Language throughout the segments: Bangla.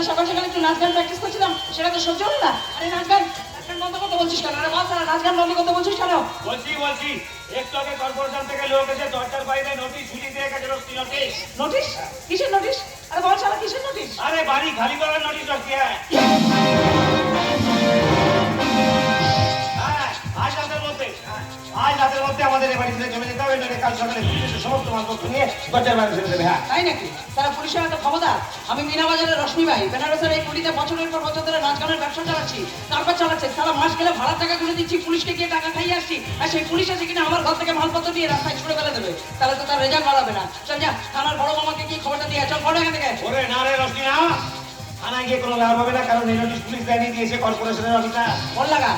সকাল সকাল একটু নাচ গান প্র্যাকটিস করছিলাম, সেটা তো সহ্য হলো না। আরে নাচ গান বন্ধ করতে বলছিস কেন? আরে বল সারা নাচ গান বন্ধ করতে বলছিস কেন? বলছি একটু আগে কর্পোরেশন থেকে লোক এসে দরজার বাইরে নোটিশ ঝুলিয়ে দিয়ে গেছে। নোটিশ? নোটিশ? কিসের নোটিশ? আরে বল সারা কিসের নোটিশ? আরে বাড়ি খালি করার নোটিশ আসছে। আজ রাতের মধ্যে আমাদের এই বাড়ি থেকে জমে যেতে হবে, কাল সকালে পুলিশের সমস্ত মালপত্র নিয়ে দরজার বাইরে ছেড়ে দেবে। হ্যাঁ তাই নাকি? তারা পুলিশের এত ক্ষমতা? আমি মিনা বাজারের রশ্মি ভাই, বেনারসের এই কুড়িতে বছরের পর বছর ধরে নাচ গানের ব্যবসা চালাচ্ছি। তারপর চালাচ্ছে সারা মাস গেলে ভাড়ার টাকা গুলো দিচ্ছি, পুলিশকে গিয়ে টাকা খাইয়ে আসছি, আর সেই পুলিশ আছে কিনা আমার ঘর থেকে মালপত্র দিয়ে রাস্তায় ছুড়ে ফেলে দেবে। তাহলে তো তার রেজাল্ট বাড়াবে না। চল যা থানার বড় মামাকে গিয়ে খবরটা দিয়ে চল, বড় এখান থেকে। ওরে না রে রশ্মি না, থানায় গিয়ে কোনো লাভ হবে না, কারণ এই নোটিশ পুলিশ দেয়নি, দিয়েছে কর্পোরেশনের অফিসার। ফোন লাগা।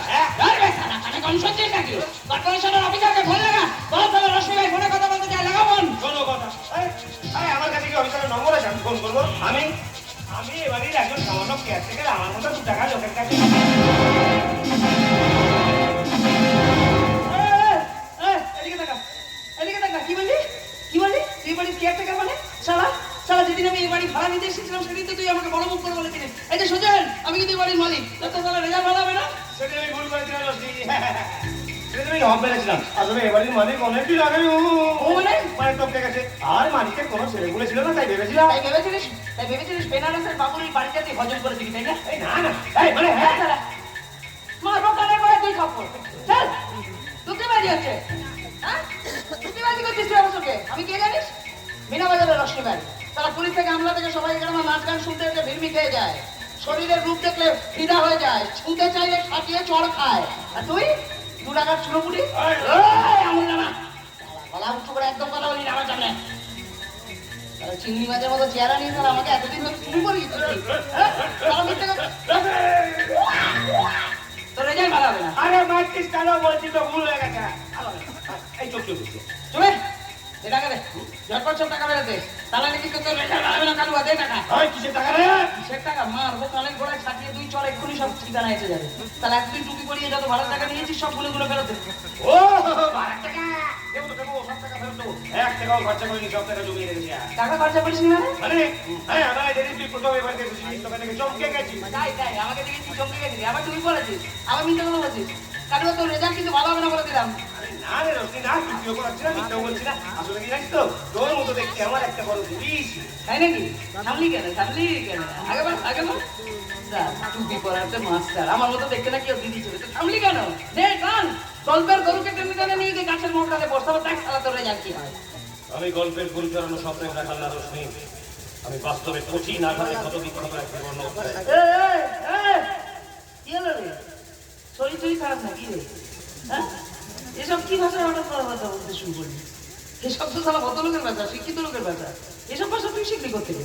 কর্পোরেশনের অফিসারকে ফোন লাগা। বল তাহলে রশ্মি ভাই ফোনে কথা বলতে চাই, লাগা ফোন। কোনো কথা আমার কাছে কি অফিসারের নম্বর আছে? আমি ফোন করবো। আমি এবারের একজন সামান্য কেয়ারটেকার, আমার মতো 2 টাকা লোকের কাছে। এদিকে দেখা। কি বললি? তুই বাড়ির কেয়ারটেকার মানে? শালা যেদিন আমি এই বাড়ি ভাড়া নিতে এসেছিলাম সেদিন তো তুই আমাকে বড় মুখ করে বলেছিলিস, এই যে সুজেন আমি কিন্তু এই বাড়ির মালিক। তো শালা রেজাল্ট ভালো হবে না? সেদিন আমি ভুল করেছিলাম রশ্মি, সেদিন আমি হব পেরেছিলাম। আসলে এবারের মালিক অনেকদিন আগে মানে টপকে গেছে, আর মালিকের কোনো ছেলেগুলো ছিল না, তাই ভেবেছিলাম। তাই ভেবেছিলিস বেনারসের বাবুর এই বাড়িটা তুই হজম করে দিবি, তাই না? এই না মানে হ্যাঁ মারবো কানে করে তুই খাবো। চল দুঃখবাজি হচ্ছে, হ্যাঁ দুঃখবাজি করছিস তুই আমার সঙ্গে। আমি কে জানিস? মিনা বাজারের রশ্মি ভাই। তারা পুলিশ থেকে আমলা থেকে সবাই এখানে আমার নাচ গান শুনতে এসে ভিড়মি খেয়ে যায়, শরীরের রূপ দেখলে ফিদা হয়ে যায়, ছুঁতে চাইলে খাটিয়ে চড় খায়। আর তুই 2 টাকার চুনোপুটি গলা উঁচু করে একদম কথা বলি না আমার সামনে। চিংড়ি মাছের মতো চেহারা নিয়ে তারা আমাকে এতদিন ধরে শুরু করি। তোর রেজাল্ট ভালো হবে না। আরে মারছিস কেন? বলছি তো ভুল হয়ে গেছে। এই চোখ চলে টাকা দে, ঝটপট সব টাকা বেরোতে, তাহলে নাকি তোর রেজাল্ট ভালো হবে না। কালু দে টাকা। কিসের টাকা রে? কিসের টাকা? মারবো কানের গোড়ায় ছাটিয়ে তুই চল, এক্ষুনি সব ঠিকানা এসে যাবে। তাহলে একদিন টুপি পরিয়ে যত ভাড়ার টাকা নিয়েছিস সব গুলো ফেরত। ও ভাড়ার টাকা দেবো তো দেবো, সব টাকা ফেরত দেবো। 1 টাকাও খরচা করিনি, সব টাকা জমিয়ে রেখেছি। টাকা খরচা করিস না মানে? হ্যাঁ আমরা যেদিন তুই প্রথম এবার দেখেছিস তোকে দেখে চমকে গেছি। তাই আমাকে দেখে তুই চমকে গেছিলি, আবার তুই বলেছিস আবার মিথ্যা কথা বলছিস। কারণ তোর রেজাল্ট কিন্তু ভালো হবে না বলে দিলাম। না রে রশ্মি না, চুক্তিও করাচ্ছি না, মিথ্যাও বলছি না। আসলে কি জানিস তো, তোর মতো দেখতে আমার একটা বড় পুলিশ। তাই নাকি? থামলি কেন আগে টুপি পরাতে মাস্টার আমার মতো দেখতে না কেউ দিদি ছিল, থামলি কেন? গল্পের গরুকে টেনে নিয়ে গিয়ে গাছের মোড়টাতে বসতে দেখ খেলা তোর রেজাল্ট কি হয়। আমি গল্পের গরু চড়ানো স্বপ্নে দেখাল না রশ্মি, আমি বাস্তবে কঠিন আঘাতে ক্ষত বিক্ষত একটা বর্ণ। কি হলো রে? শরীর খারাপ নাকি রে? হ্যাঁ এসব কি ভাষায় হঠাৎ করে কথা বলতে শুরু করলি? এসব তো সারা ভদ্রলোকের ভাষা, শিক্ষিত লোকের ভাষা। এসব ভাষা তুই শিখলি কোথেকে?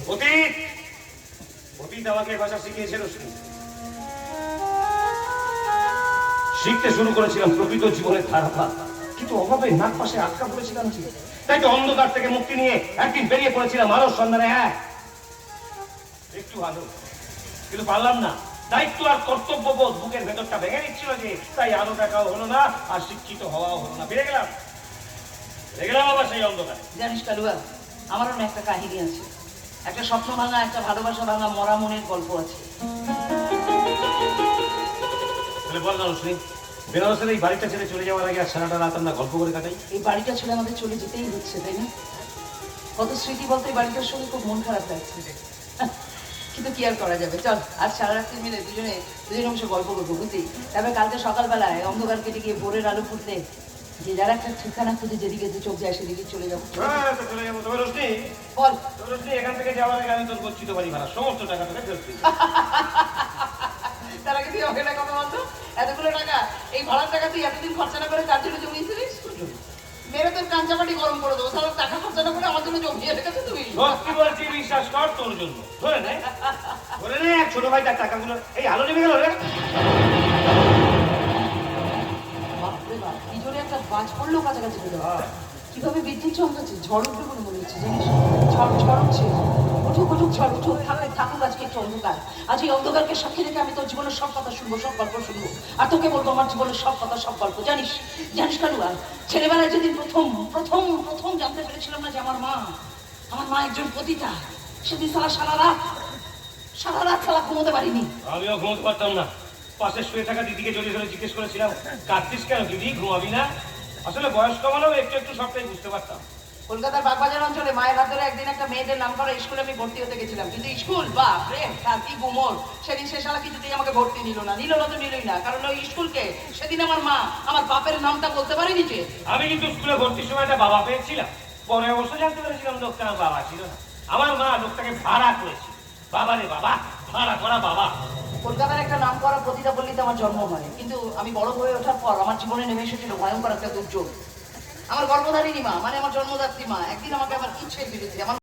অতীত আমাকে ভাষা শিখিয়েছে রশ্মি। শিখতে শুরু করেছিলাম প্রকৃত জীবনের ধারাপাত, কিন্তু অভাবে নাক পাশে আটকা পড়েছিলাম। তাই তো অন্ধকার থেকে মুক্তি নিয়ে একদিন বেরিয়ে পড়েছিলাম আলোর সন্ধানে। একটু আলো, কিন্তু পারলাম না। দায়িত্ব আর কর্তব্যবোধ বুকের ভেতরটা ভেঙে নিচ্ছিল যে, তাই আলো দেখাও হলো না, আর শিক্ষিত হওয়াও হলো না। ফিরে গেলাম আবার সেই অন্ধকারে। জানিস কালুয়া, আমারও একটা কাহিনী আছে, একটা স্বপ্ন ভাঙা, একটা ভালোবাসা ভাঙা মরা মনের গল্প আছে। বল না রশ্মি, বেনারসের এই বাড়িটা ছেড়ে চলে যাওয়ার আগে আর সারাটা রাত আমরা গল্প করে কাটাই। এই বাড়িটা ছেড়ে আমাদের চলে যেতেই হচ্ছে, তাই না? কত স্মৃতি বলতে এই বাড়িটার সঙ্গে খুব মন খারাপ লাগছে, কিন্তু কি আর করা যাবে। চল আজ সারা রাত্রি মিলে দুজনে অংশ গল্প করবো, বুঝলি? তারপরে কালকে সকালবেলায় অন্ধকার কেটে গিয়ে ভোরের আলো ফুটলে যে যারা একটা ঠিকানা খুঁজে যেদিকে চোখ যায় সেদিকে চলে যাবো। তবে রশ্মি বল। রশ্মি, এখান থেকে যাওয়ার আগে আমি তোর গচ্ছিত বাড়ি ভাড়া সমস্ত টাকা তোকে ফেরত দিই। তার আগে তুই আমাকে একটা কথা বলতো, এতগুলো টাকা এই ভাড়ার টাকা তুই এতদিন খরচা না করে তার জন্য জমিয়েছিলিস? মেরে তোর কাঞ্চাপাটি গরম করে দেবো। তাহলে টাকা খরচা না করে আমার জন্য জমিয়ে রেখেছো তুমি। সত্যি বলছি, বিশ্বাস কর, তোর জন্য। ধরে নে এক ছোট ভাই তার টাকাগুলো এই আলো নেমে গেল রে। বাপরে বাপ, কি জোরে একটা বাজ পড়লো কাছাকাছি। কিভাবে বিদ্যুৎ চমকাচ্ছে, ঝড় উঠবে বলে মনে হচ্ছে, জানিস? ঝড় উঠছে। উঠুক ঝড় উঠুক, থাকুক আজকে একটু অন্ধকার। আজ এই অন্ধকারকে সাক্ষী রেখে আমি তোর জীবনের সব কথা শুনবো, সব গল্প শুনবো, আর তোকে বলবো আমার জীবনের সব কথা, সব গল্প। জানিস কালুয়া, ছেলেবেলায় যেদিন প্রথম জানতে পেরেছিলাম না যে আমার মা একজন পতিতা, সেদিন সারা রাত সারা রাত শালা ঘুমোতে পারিনি। আমিও ঘুমোতে পারতাম না। পাশে শুয়ে থাকা দিদিকে জড়িয়ে ধরে জিজ্ঞেস করেছিলাম, কাঁদছিস কেন দিদি, ঘুমাবি না? আসলে বয়স্ক মানেও একটু একটু সবটাই বুঝতে পারতাম। কলকাতার বাগবাজার অঞ্চলে মায়ের হাত ধরে একদিন একটা মেয়েদের নাম করা স্কুলে আমি ভর্তি হতে গেছিলাম, কিন্তু স্কুল বাপ রে কি গুমর। সেদিন সে শালা কিছুতেই আমাকে ভর্তি নিল না তো নিলই না, কারণ ওই স্কুলকে সেদিন আমার মা আমার বাপের নামটা বলতে পারেনি যে। আমি কিন্তু স্কুলে ভর্তির সময় একটা বাবা পেয়েছিলাম, পরে অবশ্য জানতে পেরেছিলাম লোকটা আমার বাবা ছিল না। আমার মা লোকটাকে ভাড়া করেছিল। বাবা রে বাবা, ভাড়া করা বাবা। কলকাতার একটা নাম করা পতিতাপল্লীতে আমার জন্ম হয়, কিন্তু আমি বড় হয়ে ওঠার পর আমার জীবনে নেমে এসেছিল ভয়ঙ্কর একটা দুর্যোগ। আমার গর্ভধারিণী মা মানে আমার জন্মদাত্রী মা একদিন আমাকে আমার ইচ্ছের বিরুদ্ধে আমার